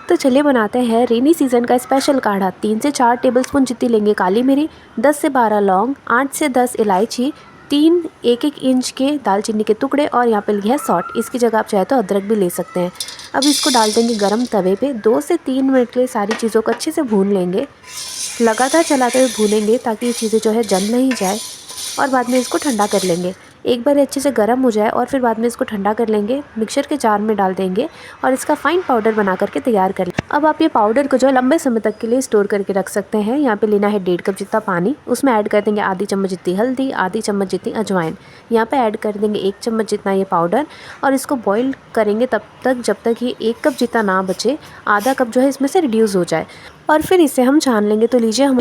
तो चलिए बनाते हैं रेनी सीज़न का स्पेशल काढ़ा। 3 से 4 टेबलस्पून जितनी लेंगे काली मिरी, 10 से 12 लौंग, 8 से 10 इलायची, 3 1-1 इंच के दालचीनी के टुकड़े और यहाँ पे लिया है सॉल्ट। इसकी जगह आप चाहे तो अदरक भी ले सकते हैं। अब इसको डाल देंगे गरम तवे पे। 2 से 3 मिनट के लिए सारी चीज़ों को अच्छे से भून लेंगे। लगातार चलाते हुए भूनेंगे ताकि ये चीज़ें जो है जल नहीं जाए और बाद में इसको ठंडा कर लेंगे। एक बार अच्छे से गर्म हो जाए और फिर बाद में इसको ठंडा कर लेंगे, मिक्सर के जार में डाल देंगे और इसका फाइन पाउडर बना करके तैयार कर लें। अब आप ये पाउडर को जो है लंबे समय तक के लिए स्टोर करके रख सकते हैं। यहाँ पे लेना है 1.5 कप जितना पानी, उसमें ऐड कर देंगे आधी चम्मच जितनी हल्दी, आधी चम्मच जितनी अजवाइन। यहाँ पे ऐड कर देंगे 1 चम्मच जितना ये पाउडर और इसको बॉईल करेंगे तब तक जब तक ये 1 कप जितना ना बचे। आधा कप जो है इसमें से रिड्यूस हो जाए और फिर इसे हम छान लेंगे। तो लीजिए हम